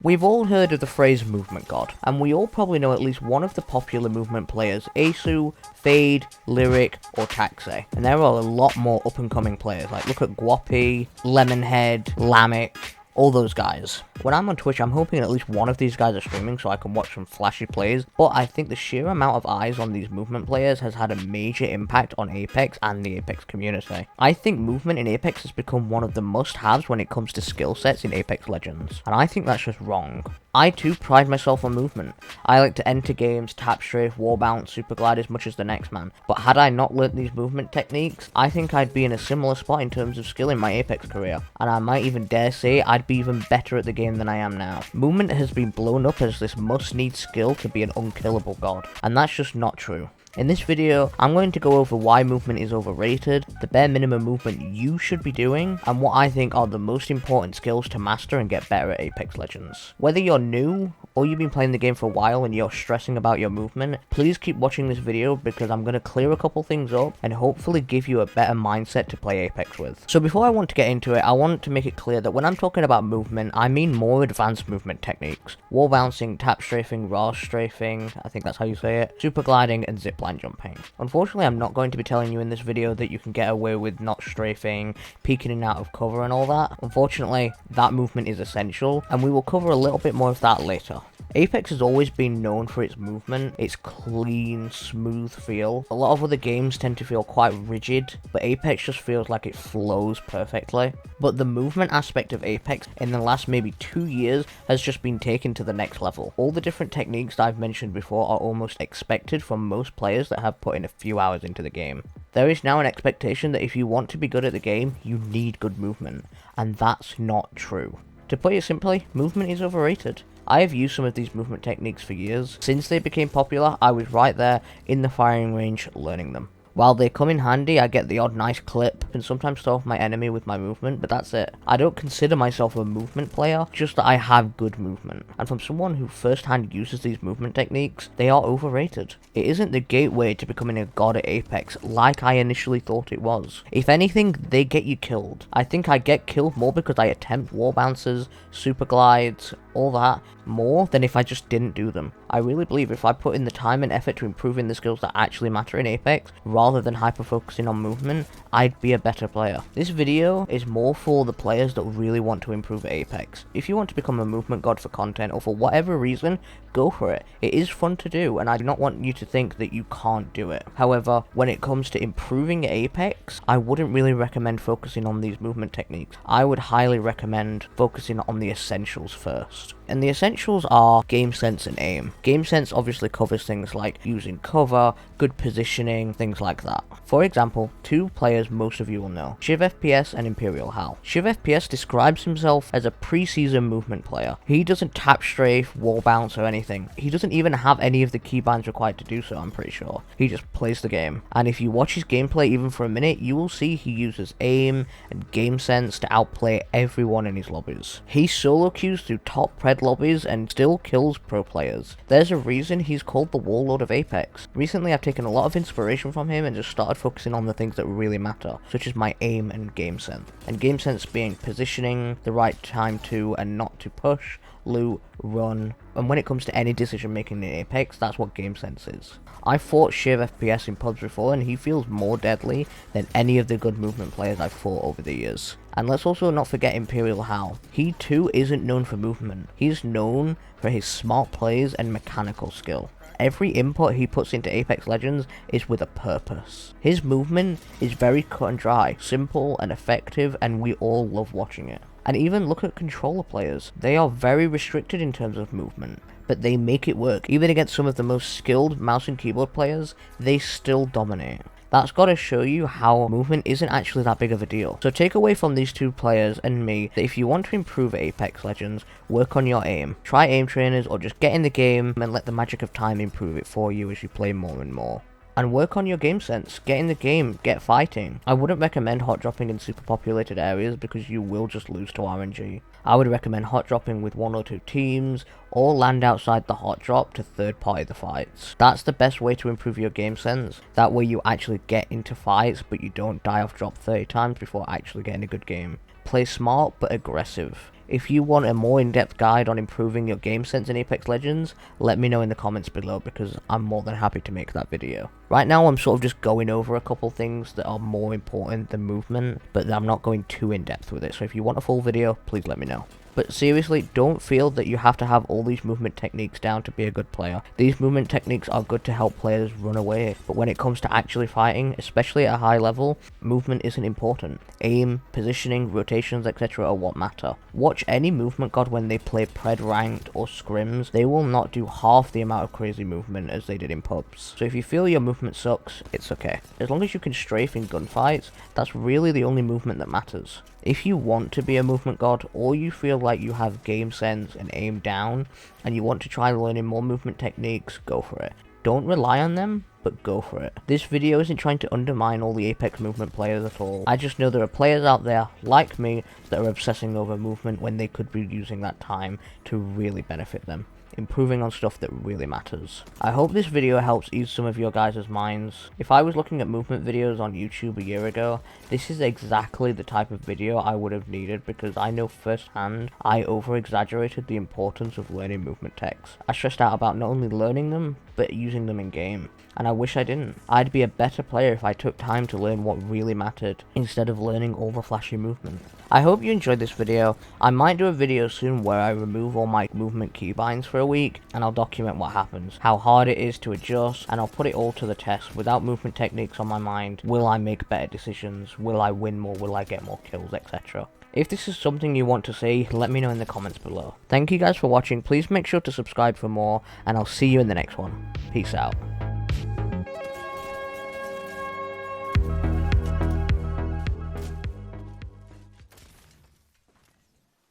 We've all heard of the phrase movement god, and we all probably know at least one of the popular movement players, Asu, Fade, Lyric, or Taxi. And there are a lot more up and coming players, like look at Guapi, Lemonhead, Lamic, all those guys. When I'm on Twitch, I'm hoping at least one of these guys are streaming so I can watch some flashy plays, but I think the sheer amount of eyes on these movement players has had a major impact on Apex and the Apex community. I think movement in Apex has become one of the must-haves when it comes to skill sets in Apex Legends, and I think that's just wrong. I too pride myself on movement. I like to enter games, tap strafe, wall bounce, super glide as much as the next man, but had I not learnt these movement techniques, I think I'd be in a similar spot in terms of skill in my Apex career, and I might even dare say I'd be even better at the game than I am now. Movement has been blown up as this must-need skill to be an unkillable god, and that's just not true. In this video, I'm going to go over why movement is overrated, the bare minimum movement you should be doing, and what I think are the most important skills to master and get better at Apex Legends. Whether you're new, or you've been playing the game for a while and you're stressing about your movement, please keep watching this video because I'm going to clear a couple things up and hopefully give you a better mindset to play Apex with. So before I want to get into it, I want to make it clear that when I'm talking about movement, I mean more advanced movement techniques. Wall bouncing, tap strafing, raw strafing, I think that's how you say it, super gliding, and zipline jumping. Unfortunately, I'm not going to be telling you in this video that you can get away with not strafing, peeking in and out of cover and all that. Unfortunately, that movement is essential, and we will cover a little bit more of that later. Apex has always been known for its movement, its clean, smooth feel. A lot of other games tend to feel quite rigid, but Apex just feels like it flows perfectly. But the movement aspect of Apex in the last maybe 2 years has just been taken to the next level. All the different techniques that I've mentioned before are almost expected from most players that have put in a few hours into the game. There is now an expectation that if you want to be good at the game, you need good movement, and that's not true. To put it simply, movement is overrated. I have used some of these movement techniques for years. Since they became popular, I was right there in the firing range learning them. While they come in handy, I get the odd nice clip and sometimes throw off my enemy with my movement, but that's it. I don't consider myself a movement player, just that I have good movement. And from someone who first-hand uses these movement techniques, they are overrated. It isn't the gateway to becoming a god at Apex like I initially thought it was. If anything, they get you killed. I think I get killed more because I attempt wall bounces, super glides, all that, more than if I just didn't do them. I really believe if I put in the time and effort to improving the skills that actually matter in Apex, rather than hyper-focusing on movement, I'd be a better player. This video is more for the players that really want to improve at Apex. If you want to become a movement god for content or for whatever reason, go for it. It is fun to do, and I do not want you to think that you can't do it. However, when it comes to improving at Apex, I wouldn't really recommend focusing on these movement techniques. I would highly recommend focusing on the essentials first. And the essentials are game sense and aim. Game sense obviously covers things like using cover, good positioning, things like that. For example, two players most of you will know, Shiv FPS and Imperial Hal. Shiv FPS describes himself as a pre-season movement player. He doesn't tap strafe, wall bounce or anything. He doesn't even have any of the keybinds required to do so, I'm pretty sure. He just plays the game. And if you watch his gameplay even for a minute, you will see he uses aim and game sense to outplay everyone in his lobbies. He solo queues through top pred lobbies and still kills pro players. There's a reason he's called the Warlord of Apex. Recently I've taken a lot of inspiration from him and just started focusing on the things that really matter, such as my aim and game sense. And game sense being positioning, the right time to and not to push, loot, run, and when it comes to any decision making in Apex, that's what game sense is. I fought Shiv FPS in pubs before and he feels more deadly than any of the good movement players I've fought over the years. And let's also not forget Imperial Hal. He too isn't known for movement. He's known for his smart plays and mechanical skill. Every input he puts into Apex Legends is with a purpose. His movement is very cut and dry, simple and effective, and we all love watching it. And even look at controller players. They are very restricted in terms of movement, but they make it work. Even against some of the most skilled mouse and keyboard players, they still dominate. That's gotta show you how movement isn't actually that big of a deal. So take away from these two players and me that if you want to improve at Apex Legends, work on your aim. Try aim trainers or just get in the game and let the magic of time improve it for you as you play more and more. And work on your game sense. Get in the game, get fighting. I wouldn't recommend hot dropping in super populated areas because you will just lose to RNG. I would recommend hot dropping with 1 or 2 teams, or land outside the hot drop to third party the fights. That's the best way to improve your game sense. That way you actually get into fights but you don't die off drop 30 times before actually getting a good game. Play smart but aggressive. If you want a more in-depth guide on improving your game sense in Apex Legends, let me know in the comments below because I'm more than happy to make that video. Right now I'm sort of just going over a couple things that are more important than movement, but I'm not going too in-depth with it, so if you want a full video, please let me know. But seriously, don't feel that you have to have all these movement techniques down to be a good player. These movement techniques are good to help players run away, but when it comes to actually fighting, especially at a high level, movement isn't important. Aim, positioning, rotations, etc. are what matter. Watch any movement god when they play pred ranked or scrims. They will not do half the amount of crazy movement as they did in pubs. So if you feel your movement sucks, it's okay. As long as you can strafe in gunfights, that's really the only movement that matters. If you want to be a movement god, or you feel like you have game sense and aim down, and you want to try learning more movement techniques, go for it. Don't rely on them, but go for it. This video isn't trying to undermine all the Apex movement players at all. I just know there are players out there, like me, that are obsessing over movement when they could be using that time to really benefit them, improving on stuff that really matters. I hope this video helps ease some of your guys' minds. If I was looking at movement videos on YouTube a year ago, this is exactly the type of video I would have needed because I know firsthand I over-exaggerated the importance of learning movement techs. I stressed out about not only learning them, but using them in game. And I wish I didn't. I'd be a better player if I took time to learn what really mattered, instead of learning all the flashy movement. I hope you enjoyed this video. I might do a video soon where I remove all my movement keybinds for a week, and I'll document what happens, how hard it is to adjust, and I'll put it all to the test. Without movement techniques on my mind, will I make better decisions? Will I win more? Will I get more kills, etc.? If this is something you want to see, let me know in the comments below. Thank you guys for watching. Please make sure to subscribe for more, and I'll see you in the next one. Peace out.